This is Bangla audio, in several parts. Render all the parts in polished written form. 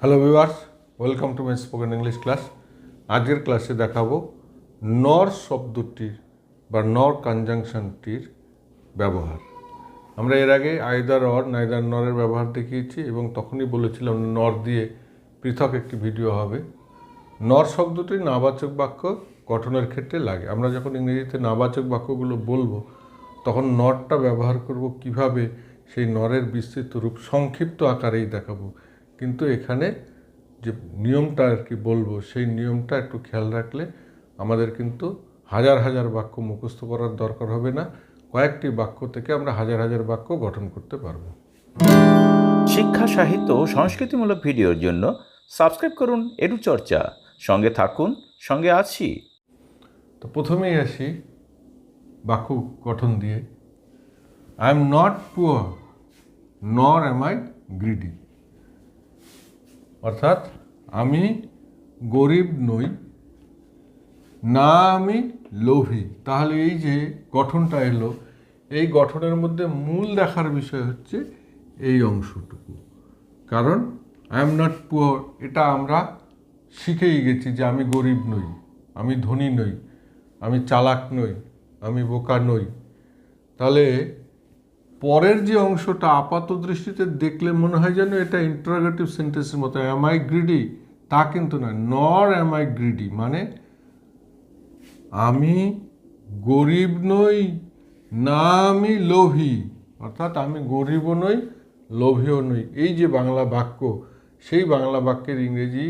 Hello viewers, welcome to my spoken English class. আজকের ক্লাসে দেখাবো নর শব্দটির বা নর কনজাংশনটির ব্যবহার। আমরা এর আগে আইদার অর নাইদার নরের ব্যবহার দেখিয়েছি এবং তখনই বলেছিলাম নর দিয়ে পৃথক একটি ভিডিও হবে। নর শব্দটি নাবাচক বাক্য গঠনের ক্ষেত্রে লাগে। আমরা যখন ইংরেজিতে নাবাচক বাক্যগুলো বলবো তখন নরটা ব্যবহার করব কিভাবে, সেই নরের বিস্তৃত রূপ সংক্ষিপ্ত আকারেই দেখাবো। কিন্তু এখানে যে নিয়মটা আর কি বলবো, সেই নিয়মটা একটু খেয়াল রাখলে আমাদের কিন্তু হাজার হাজার বাক্য মুখস্থ করার দরকার হবে না। কয়েকটি বাক্য থেকে আমরা হাজার হাজার বাক্য গঠন করতে পারবো। শিক্ষা সাহিত্য ও সংস্কৃতিমূলক ভিডিওর জন্য সাবস্ক্রাইব করুন এডুচর্চা। সঙ্গে থাকুন, সঙ্গে আছি। তো প্রথমেই আসি বাক্য গঠন দিয়ে। আই এম নট পুয়ার নর এম আই গ্রিডি, অর্থাৎ আমি গরিব নই, না আমি লোভী। তাহলে এই যে গঠনটা এলো, এই গঠনের মধ্যে মূল দেখার বিষয় হচ্ছে এই অংশটুকু। কারণ আই এম নট পুয়ার, এটা আমরা শিখেই গেছি যে আমি গরিব নই, আমি ধনী নই, আমি চালাক নই, আমি বোকা নই। তাহলে পরের যে অংশটা আপাত দৃষ্টিতে দেখলে মনে হয় যেন এটা ইন্টারোগেটিভ সেন্টেন্সের মতো, অ্যাম আই গ্রিডি, তা কিন্তু না। নর অ্যাম আই গ্রিডি মানে আমি গরিব নই, না আমি লোভী, অর্থাৎ আমি গরিবও নই, লোভীও নই। এই যে বাংলা বাক্য, সেই বাংলা বাক্যের ইংরেজি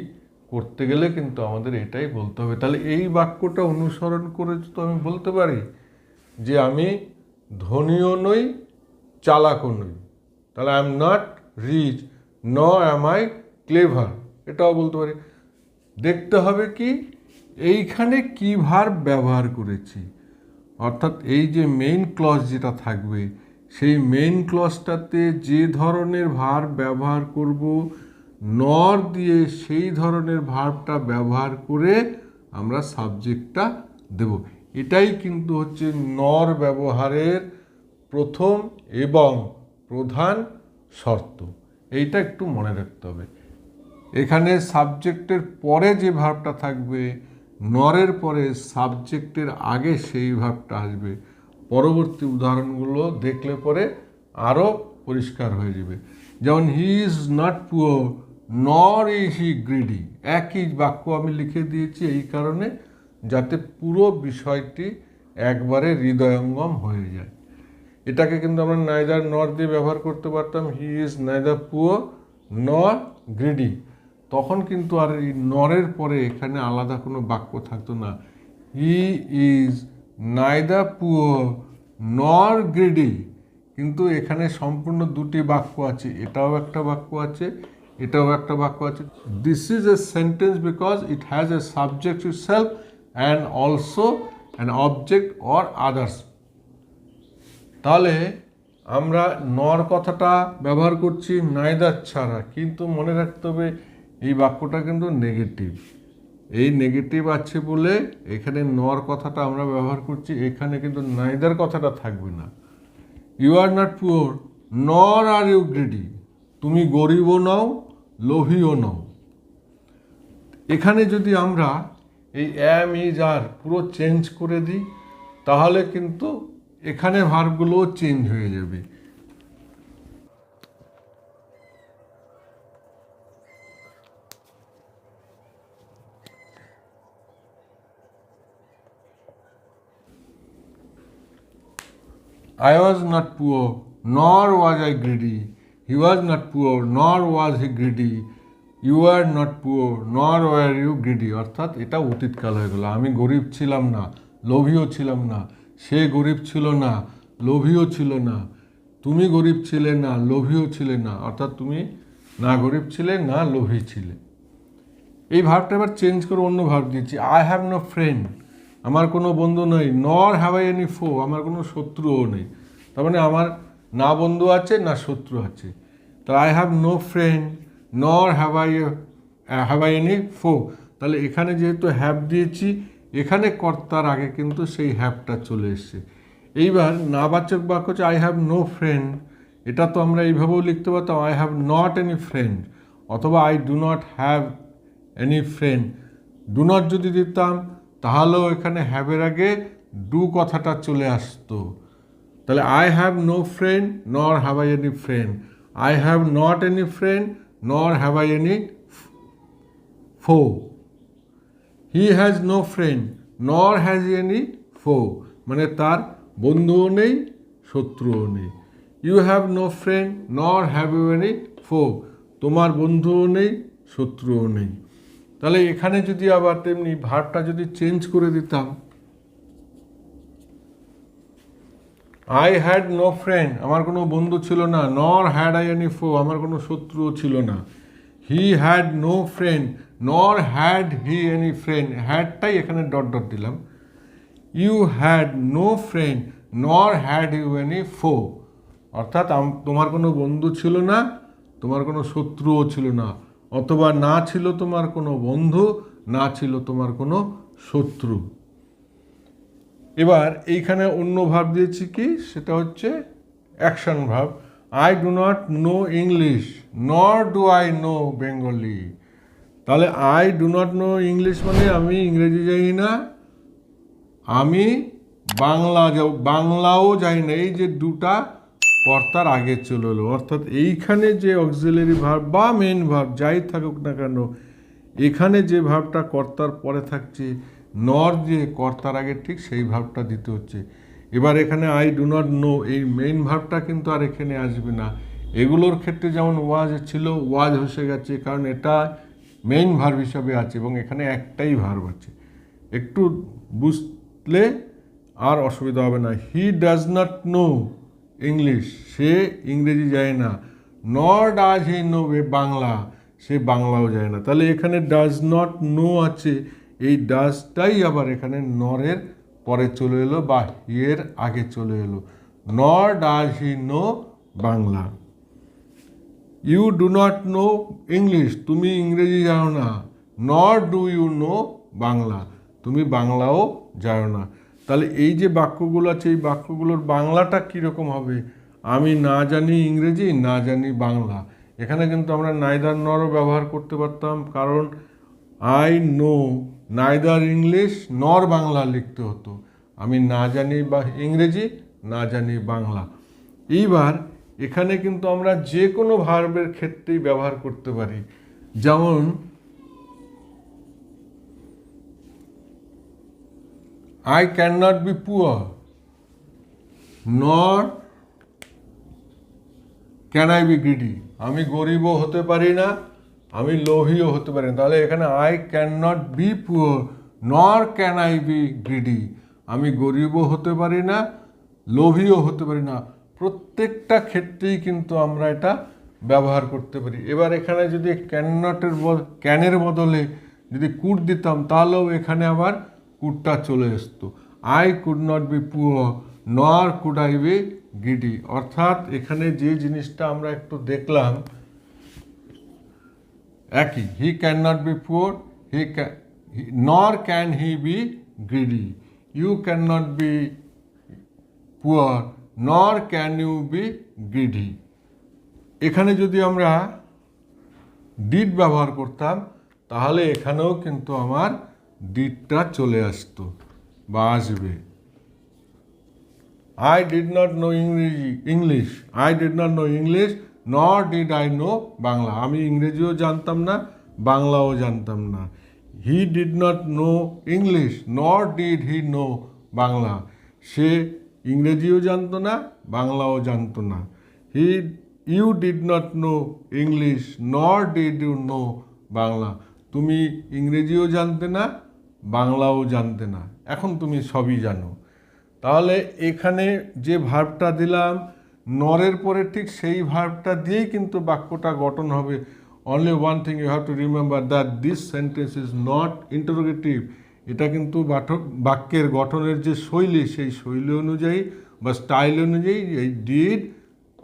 করতে গেলে কিন্তু আমাদের এটাই বলতে হবে। তাহলে এই বাক্যটা অনুসরণ করে তো আমি বলতে পারি যে আমি ধনীও নই, চালাকও নই। তাহলে আই এম নট রিচ নর অ্যাম আই ক্লেভার, এটাও বলতে পারি। দেখতে হবে কি এইখানে কি ভার্ব ব্যবহার করেছি, অর্থাৎ এই যে মেইন ক্লজ যেটা থাকবে, সেই মেইন ক্লজটাতে যে ধরনের ভার্ব ব্যবহার করব, নর দিয়ে সেই ধরনের ভার্বটা ব্যবহার করে আমরা সাবজেক্টটা দেব। এটাই কিন্তু হচ্ছে নর ব্যবহারের প্রথম এবং প্রধান শর্ত। এইটা একটু মনে রাখতে হবে। এখানে সাবজেক্টের পরে যে ভার্বটা থাকবে, নরের পরে সাবজেক্টের আগে সেই ভার্বটা আসবে। পরবর্তী উদাহরণগুলো দেখলে পরে আরও পরিষ্কার হয়ে যাবে। যেমন হি ইজ নট পুয়ার নর ইজ হি গ্রিডি, একই বাক্য আমি লিখে দিয়েছি এই কারণে যাতে পুরো বিষয়টি একবারে হৃদয়ঙ্গম হয়ে যায়। এটাকে কিন্তু আমরা নাইদার নর দিয়ে ব্যবহার করতে পারতাম, হি ইজ নাইদার পুয়ার নর গ্রিডি। তখন কিন্তু আর এই নরের পরে এখানে আলাদা কোনো বাক্য থাকতো না। হি ইজ নাইদার পুয়ার নর গ্রিডি, কিন্তু এখানে সম্পূর্ণ দুটি বাক্য আছে, এটাও একটা বাক্য আছে, এটাও একটা বাক্য আছে। This is a sentence because it has a subject itself and also an object or others. তাহলে আমরা নর কথাটা ব্যবহার করছি নাইদার ছাড়া, কিন্তু মনে রাখতে হবে এই বাক্যটা কিন্তু নেগেটিভ। এই নেগেটিভ আছে বলে এখানে নর কথাটা আমরা ব্যবহার করছি, এখানে কিন্তু নাইদার কথাটা থাকবে না। ইউ আর নট পুয়ার নর আর ইউ গ্রিডি, তুমি গরিবও নও, লোভীও নও। এখানে যদি আমরা এই অ্যাম ইজ আর পুরো চেঞ্জ করে দিই, তাহলে কিন্তু এখানে ভার্বগুলোও চেঞ্জ হয়ে যাবে। I was not poor, nor was I greedy. He was not poor, nor was he greedy. You were not poor, nor were you greedy. অর্থাৎ এটা অতীতকাল হয়ে গেল। আমি গরিব ছিলাম না, লোভীও ছিলাম না। সে গরিব ছিল না, লোভীও ছিল না। তুমি গরিব ছিলে না, লোভীও ছিলে না। অর্থাৎ তুমি না গরিব ছিলে, না লোভী ছিলে। এই ভার্বটা এবার চেঞ্জ করে অন্য ভার্ব দিয়েছি। আই হ্যাভ নো ফ্রেন্ড, আমার কোনো বন্ধু নেই। নর হ্যাভ আই এনি ফো, আমার কোনো শত্রুও নেই। তার মানে আমার না বন্ধু আছে, না শত্রু আছে। তাহলে আই হ্যাভ নো ফ্রেন্ড নর হ্যাভ আই এনি ফো। তাহলে এখানে যেহেতু হ্যাভ দিয়েছি, এখানে কর্তার আগে কিন্তু সেই হ্যাভটা চলে এসছে। এইবার নাবাচক বাক্য হচ্ছে আই হ্যাভ নো ফ্রেন্ড, এটা তো আমরা এইভাবেও লিখতে পারতাম, I have not any friend. অথবা I do not have any friend. Do not যদি দিতাম তাহলেও এখানে হ্যাভের আগে ডু কথাটা চলে আসতো। তাহলে আই হ্যাভ নো ফ্রেন্ড নর have I any friend, I have not any friend নর হ্যাভ আই এনি ফো। হি হ্যাজ নো ফ্রেন্ড নর হ্যাজ এনি ফো, মানে তার বন্ধুও নেই শত্রুও নেই। ইউ হ্যাভ নো ফ্রেন্ড নর হ্যাভ ইউ এনি ফো, তোমার বন্ধুও নেই শত্রুও নেই। তাহলে এখানে যদি আবার তেমনি ভার্বটা যদি চেঞ্জ করে দিতাম, আই হ্যাড নো ফ্রেন্ড, আমার কোনো বন্ধু ছিল না, নর হ্যাড আই এনি ফো, আমার কোনো শত্রুও ছিল না। হি হ্যাড নো ফ্রেন্ড নর হ্যাড হি এনি ফ্রেন্ড, হ্যাডটাই এখানে ডট ডট দিলাম। ইউ হ্যাড নো ফ্রেন্ড নর হ্যাড ইউ এনি ফো, অর্থাৎ তোমার কোনো বন্ধু ছিল না, তোমার কোনো শত্রুও ছিল না, অথবা না ছিল তোমার কোনো বন্ধু, না ছিল তোমার কোনো শত্রু। এবার এইখানে অন্য ভাব দিয়েছি কি, সেটা হচ্ছে অ্যাকশন ভাব। I do not know English নর ডু আই নো বেঙ্গলি। তাহলে I do not know English মানে আমি ইংরেজি জানি না, আমি বাংলাও জানি না। এই যে দুটা কর্তার আগে চলে এলো, অর্থাৎ এইখানে যে অক্সিলারি ভার্ব বা মেন ভার্ব যাই থাকুক না কেন, এখানে যে ভার্বটা কর্তার পরে থাকছে, নর যে কর্তার আগে ঠিক সেই ভার্বটা দিতে হচ্ছে। এবার এখানে আই ডু নট নো, এই মেইন ভার্বটা কিন্তু আর এখানে আসবে না। এগুলোর ক্ষেত্রে যেমন ওয়াজ ছিল, ওয়াজ হসে গেছে, কারণ এটা মেইন ভার্ব হিসাবে আছে এবং এখানে একটাই ভার্ব আছে। একটু বুঝলে আর অসুবিধা হবে না। He does not know English, সে ইংরেজি যায় না। Nor does he know Bangla, সে বাংলাও যায় না। তাহলে এখানে ডাজ নট নো আছে, এই ডাজটাই আবার এখানে নরের পরে চলে এলো বা হিয়ের আগে চলে এলো। Nor does he know Bangla. You do not know English, তুমি ইংরেজি জানো না। নর ডু ইউ নো বাংলা, তুমি বাংলাও জানো না। তাহলে এই যে বাক্যগুলো আছে, এই বাক্যগুলোর বাংলাটা কীরকম হবে? আমি না জানি ইংরেজি, না জানি বাংলা। এখানে কিন্তু আমরা নাইদার নরও ব্যবহার করতে পারতাম, কারণ আই নো নাইদার ইংলিশ নর বাংলা লিখতে হতো। আমি না জানি বা ইংরেজি, না জানি বাংলা। এইবার এখানে কিন্তু আমরা যে কোনো ভার্বের ক্ষেত্রেই ব্যবহার করতে পারি। যেমন I cannot be poor nor can I be greedy, আমি গরিবও হতে পারি না, আমি লোভীও হতে পারি না। তাহলে এখানে I cannot be poor nor can I be greedy, আমি গরিবও হতে পারি না, লোভীও হতে পারি না। প্রত্যেকটা ক্ষেত্রেই কিন্তু আমরা এটা ব্যবহার করতে পারি। এবার এখানে যদি ক্যানের বদলে যদি কুড দিতাম, তাহলেও এখানে আবার কুডটা চলে আসতো। I could not be poor nor could I be greedy, অর্থাৎ এখানে যে জিনিসটা আমরা একটু দেখলাম একই। He can not be poor nor can he be greedy, you can not be poor nor can you be greedy. এখানে যদি আমরা ডিড ব্যবহার করতাম, তাহলে এখানেও কিন্তু আমার ডিডটা চলে আসতো বা আসবে। I did not know English I did not know English nor did I know Bangla, আমি ইংরেজিও জানতাম না, বাংলাও জানতাম না। He did not know English nor did he know Bangla, সে ইংরেজিও জানতো না, বাংলাও জানতো না। You did not know English nor did you know Bangla, তুমি ইংরেজিও জানতে না, বাংলাও জানতে না, এখন তুমি সবই জানো। তাহলে এখানে যে ভার্বটা দিলাম নরের পরে ঠিক সেই ভার্বটা দিয়েই কিন্তু বাক্যটা গঠন হবে। Only one thing you have to remember that this sentence is not interrogative. এটা কিন্তু বাক্যের গঠনের যে শৈলী, সেই শৈলী অনুযায়ী বা স্টাইল অনুযায়ী এই ডিড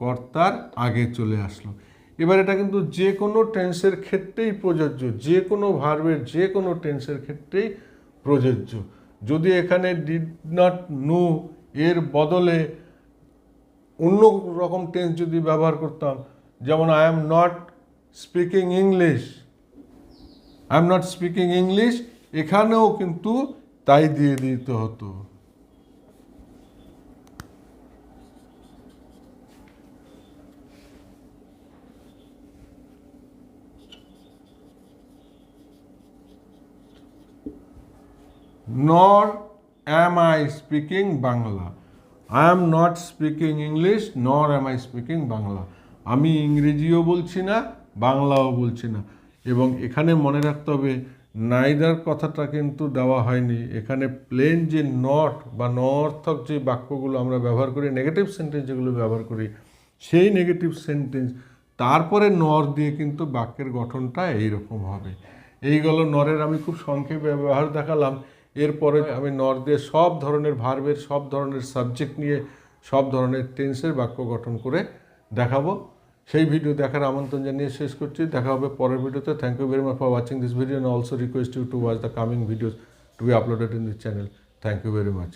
কর্তার আগে চলে আসলো। এবার এটা কিন্তু যে কোনো টেন্সের ক্ষেত্রেই প্রযোজ্য, যে কোনো ভার্বের যে কোনো টেন্সের ক্ষেত্রেই প্রযোজ্য। যদি এখানে ডিড নট নো এর বদলে অন্য রকম টেন্স যদি ব্যবহার করতাম, যেমন I am not speaking English, I am not speaking English, এখানেও কিন্তু তাই দিয়ে দিতে হতো। nor am I speaking Bangla. I am not speaking English, nor am I speaking Bangla. আমি ইংরেজিও বলছি না, বাংলাও বলছি না। এবং এখানে মনে রাখতে হবে নাইদার কথাটা কিন্তু দেওয়া হয়নি, এখানে প্লেন যে নট বা নর্থক যে বাক্যগুলো আমরা ব্যবহার করি, নেগেটিভ সেন্টেন্স যেগুলো ব্যবহার করি, সেই নেগেটিভ সেন্টেন্স তারপরে নর দিয়ে কিন্তু বাক্যের গঠনটা এইরকম হবে। এইগুলো নরের আমি খুব সংক্ষেপে ব্যবহার দেখালাম। এরপরে আমি নর দিয়ে সব ধরনের ভার্বের, সব ধরনের সাবজেক্ট নিয়ে, সব ধরনের টেন্সের বাক্য গঠন করে দেখাবো। সেই ভিডিও দেখার আমন্ত্রণ জানিয়ে শেষ করছি। দেখা হবে পরের ভিডিওতে। Thank you very much for watching this video, and also request you to watch the coming videos to be uploaded in this channel. Thank you very much.